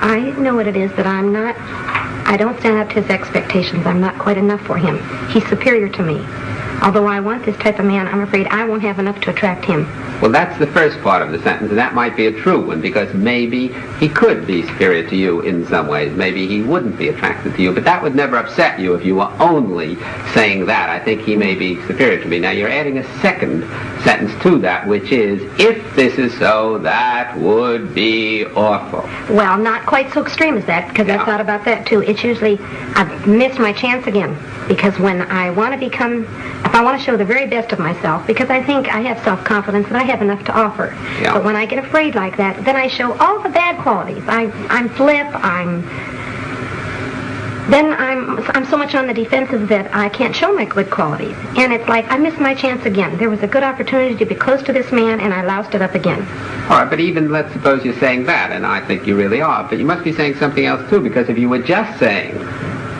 I know what it is, that I don't stand up to his expectations. I'm not quite enough for him. He's superior to me. Although I want this type of man, I'm afraid I won't have enough to attract him. Well, that's the first part of the sentence, and that might be a true one, because maybe he could be superior to you in some ways. Maybe he wouldn't be attracted to you, but that would never upset you if you were only saying that. I think he may be superior to me. Now, you're adding a second sentence to that, which is, if this is so, that would be awful. Well, not quite so extreme as that, because I've thought about that, too. It's usually, I've missed my chance again, because when I want to become... If I want to show the very best of myself, because I think I have self-confidence and I have enough to offer. Yeah. But when I get afraid like that, then I show all the bad qualities. I'm flip, I'm so much on the defensive that I can't show my good qualities. And it's like I missed my chance again. There was a good opportunity to be close to this man, and I loused it up again. All right, but even let's suppose you're saying that, and I think you really are, but you must be saying something else, too, because if you were just saying...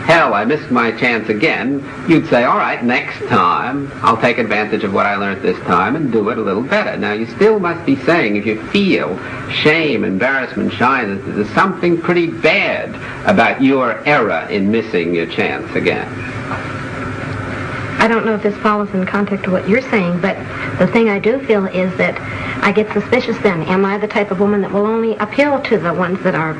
hell, I missed my chance again, you'd say, all right, next time, I'll take advantage of what I learned this time and do it a little better. Now, you still must be saying, if you feel shame, embarrassment, shyness, there's something pretty bad about your error in missing your chance again. I don't know if this follows in context to what you're saying, but the thing I do feel is that I get suspicious then. Am I the type of woman that will only appeal to the ones that are...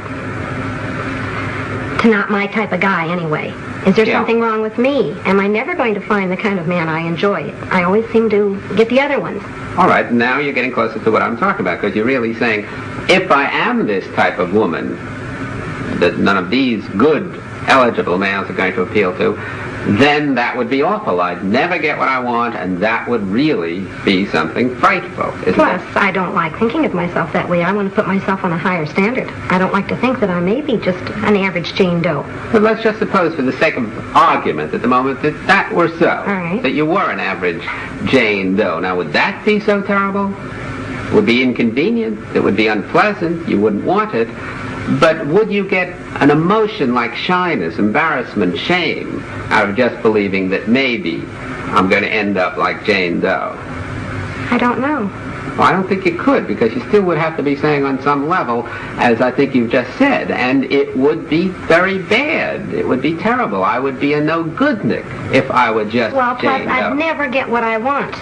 to not my type of guy anyway? Is there something wrong with me? Am I never going to find the kind of man I enjoy? I always seem to get the other ones. All right, now you're getting closer to what I'm talking about, because you're really saying, if I am this type of woman that none of these good, eligible males are going to appeal to, then that would be awful. I'd never get what I want, and that would really be something frightful, isn't Plus, it? I don't like thinking of myself that way. I want to put myself on a higher standard. I don't like to think that I may be just an average Jane Doe. But let's just suppose, for the sake of argument at the moment, that that were so. All right. That you were an average Jane Doe. Now, would that be so terrible? It would be inconvenient. It would be unpleasant. You wouldn't want it. But would you get an emotion like shyness, embarrassment, shame out of just believing that maybe I'm going to end up like Jane Doe? I don't know. Well, I don't think you could, because you still would have to be saying on some level, as I think you've just said, and it would be very bad. It would be terrible. I would be a no-goodnik if I were just Jane Doe. I'd never get what I want.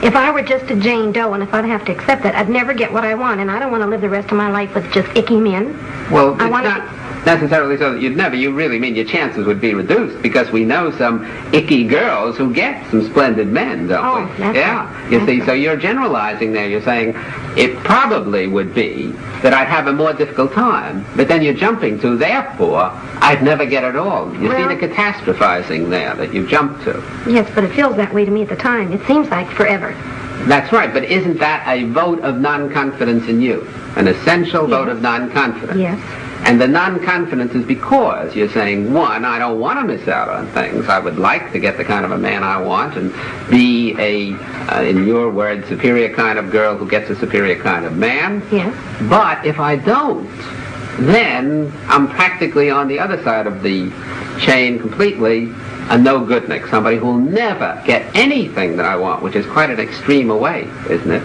If I were just a Jane Doe, and if I'd have to accept that, I'd never get what I want, and I don't want to live the rest of my life with just icky men. Well, it's not necessarily so that you'd never. You really mean your chances would be reduced, because we know some icky girls who get some splendid men, don't we? That's right. You see, so you're generalizing there. You're saying it probably would be that I'd have a more difficult time, but then you're jumping to, therefore, I'd never get it all. You see the catastrophizing there that you jumped to. Yes, but it feels that way to me at the time. It seems like forever. That's right, but isn't that a vote of non-confidence in you? An essential vote of non-confidence? Yes. And the non-confidence is because you're saying, one, I don't want to miss out on things. I would like to get the kind of a man I want and be a, in your words, superior kind of girl who gets a superior kind of man. Yes. But if I don't, then I'm practically on the other side of the chain completely, a no-goodnik, somebody who will never get anything that I want, which is quite an extreme away, isn't it?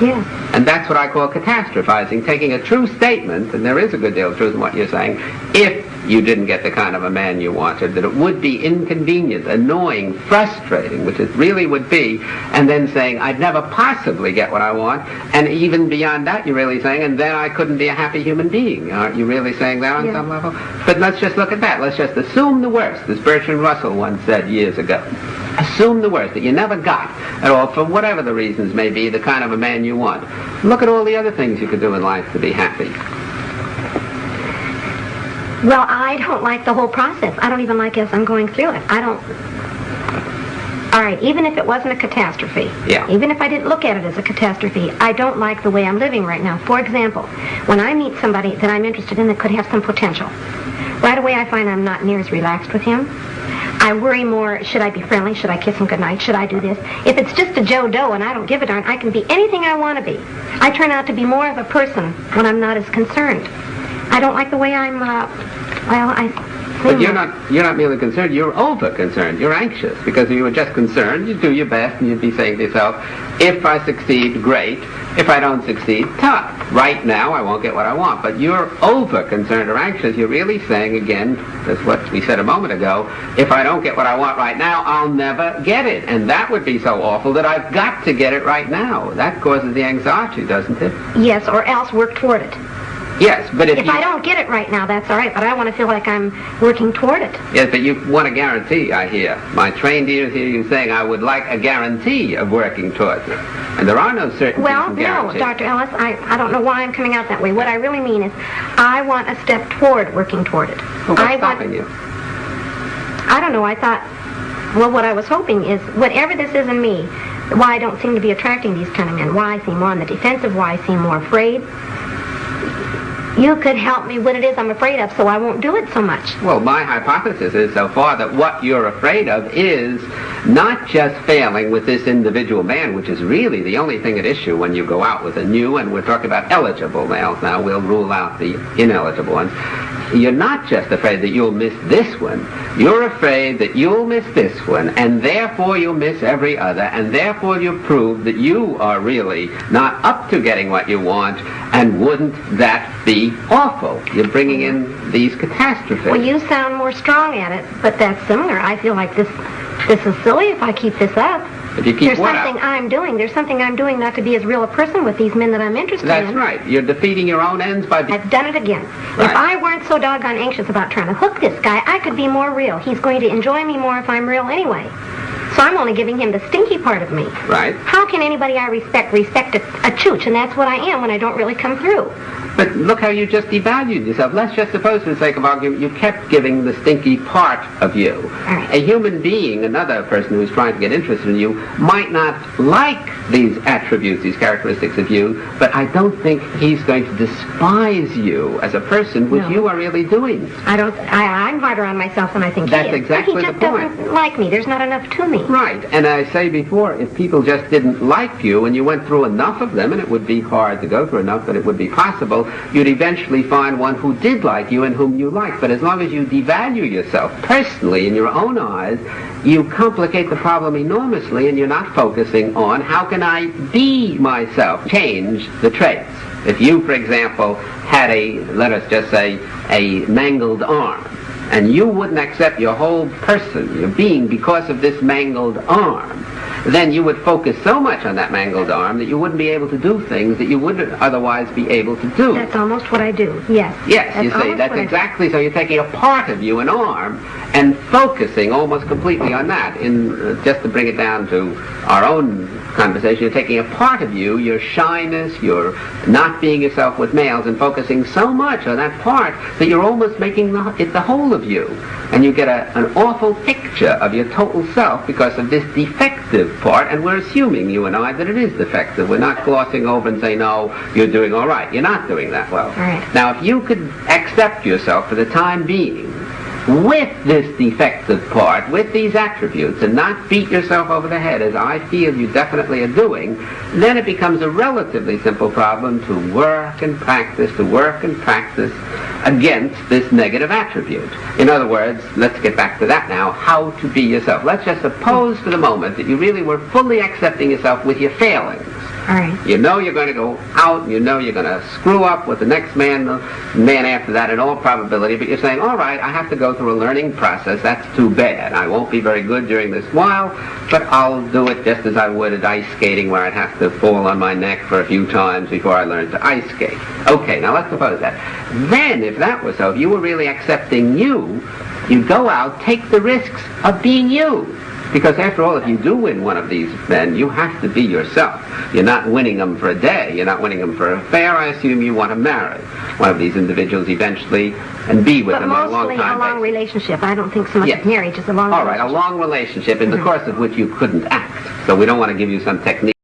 Yes. And that's what I call catastrophizing, taking a true statement, and there is a good deal of truth in what you're saying, if you didn't get the kind of a man you wanted, that it would be inconvenient, annoying, frustrating, which it really would be, and then saying, I'd never possibly get what I want, and even beyond that, you're really saying, and then I couldn't be a happy human being. Aren't you really saying that on some level? But let's just look at that. Let's just assume the worst, as Bertrand Russell once said years ago. Assume the worst, that you never got at all, for whatever the reasons may be, the kind of a man you want. Look at all the other things you could do in life to be happy. Well, I don't like the whole process. I don't even like as I'm going through it. I don't... All right, even if it wasn't a catastrophe, even if I didn't look at it as a catastrophe, I don't like the way I'm living right now. For example, when I meet somebody that I'm interested in that could have some potential, right away I find I'm not near as relaxed with him. I worry more, should I be friendly? Should I kiss him goodnight? Should I do this? If it's just a Joe Doe and I don't give a darn, I can be anything I want to be. I turn out to be more of a person when I'm not as concerned. I don't like the way I'm, But you're not merely concerned, you're over-concerned. You're anxious, because if you were just concerned, you'd do your best and you'd be saying to yourself, if I succeed, great. If I don't succeed, tough. Right now, I won't get what I want. But you're over-concerned or anxious. You're really saying, again, that's what we said a moment ago, if I don't get what I want right now, I'll never get it. And that would be so awful that I've got to get it right now. That causes the anxiety, doesn't it? Yes, or else work toward it. Yes, but if I don't get it right now, that's all right, but I want to feel like I'm working toward it. Yes, but you want a guarantee, I hear. My trained ears hear you saying, I would like a guarantee of working towards it. And there are no certainties and guarantees. No, Dr. Ellis, I don't know why I'm coming out that way. What I really mean is, I want a step toward working toward it. Well, what's stopping you? I don't know, I thought, well, what I was hoping is, whatever this is in me, why I don't seem to be attracting these kind of men, why I seem more on the defensive, why I seem more afraid. You could help me what it is I'm afraid of so I won't do it so much. Well, my hypothesis is so far that what you're afraid of is not just failing with this individual man, which is really the only thing at issue when you go out with a new, and we're talking about eligible males now, we'll rule out the ineligible ones. You're not just afraid that you'll miss this one. You're afraid that you'll miss this one, and therefore you'll miss every other, and therefore you prove that you are really not up to getting what you want, and wouldn't that be awful? You're bringing in these catastrophes. Well, you sound more strong at it, but that's similar. I feel like this is silly if I keep this up. If you keep There's something I'm doing. There's something I'm doing not to be as real a person with these men that I'm interested in. That's right. You're defeating your own ends by... I've done it again. Right. If I weren't so doggone anxious about trying to hook this guy, I could be more real. He's going to enjoy me more if I'm real anyway. So I'm only giving him the stinky part of me. Right. How can anybody I respect a chooch? And that's what I am when I don't really come through. But look how you just devalued yourself. Let's just suppose, for the sake of argument, you kept giving the stinky part of you. Right. A human being, another person who's trying to get interested in you, might not like these attributes, these characteristics of you, but I don't think he's going to despise you as a person, which you are really doing. I'm harder on myself than I think That's he is. exactly He the just point. doesn't like me. There's not enough to me. Right, and I say before, if people just didn't like you and you went through enough of them, and it would be hard to go through enough, but it would be possible, you'd eventually find one who did like you and whom you like. But as long as you devalue yourself personally in your own eyes, you complicate the problem enormously, and you're not focusing on how can I be myself, change the traits. If you, for example, had let us just say, a mangled arm, and you wouldn't accept your whole person, your being, because of this mangled arm, then you would focus so much on that mangled arm that you wouldn't be able to do things that you wouldn't otherwise be able to do. That's almost what I do, yes. Yes, you see, that's exactly so. You're taking a part of you, an arm, and focusing almost completely on that. Just to bring it down to our own conversation, you're taking a part of you, your shyness, your not being yourself with males, and focusing so much on that part that you're almost making it the whole of you. And you get an awful picture of your total self because of this defective part, and we're assuming, you and I, that it is defective. We're not glossing over and saying, no, you're doing all right. You're not doing that well. Right. Now, if you could accept yourself for the time being with this defective part, with these attributes, and not beat yourself over the head, as I feel you definitely are doing, then it becomes a relatively simple problem to work and practice against this negative attribute. In other words, let's get back to that now, how to be yourself. Let's just suppose for the moment that you really were fully accepting yourself with your failings. All right. You know you're going to go out, you know you're going to screw up with the next man, the man after that in all probability, but you're saying, all right, I have to go through a learning process. That's too bad. I won't be very good during this while, but I'll do it just as I would at ice skating, where I'd have to fall on my neck for a few times before I learned to ice skate. Okay, now let's suppose that. Then, if that was so, if you were really accepting you, you'd go out, take the risks of being you. Because after all, if you do win one of these men, you have to be yourself. You're not winning them for a day. You're not winning them for an affair. I assume you want to marry one of these individuals eventually and be with them on a long time. But mostly a long relationship. I don't think so much of marriage. It's a long relationship. All right, a long relationship in the course of which you couldn't act. So we don't want to give you some technique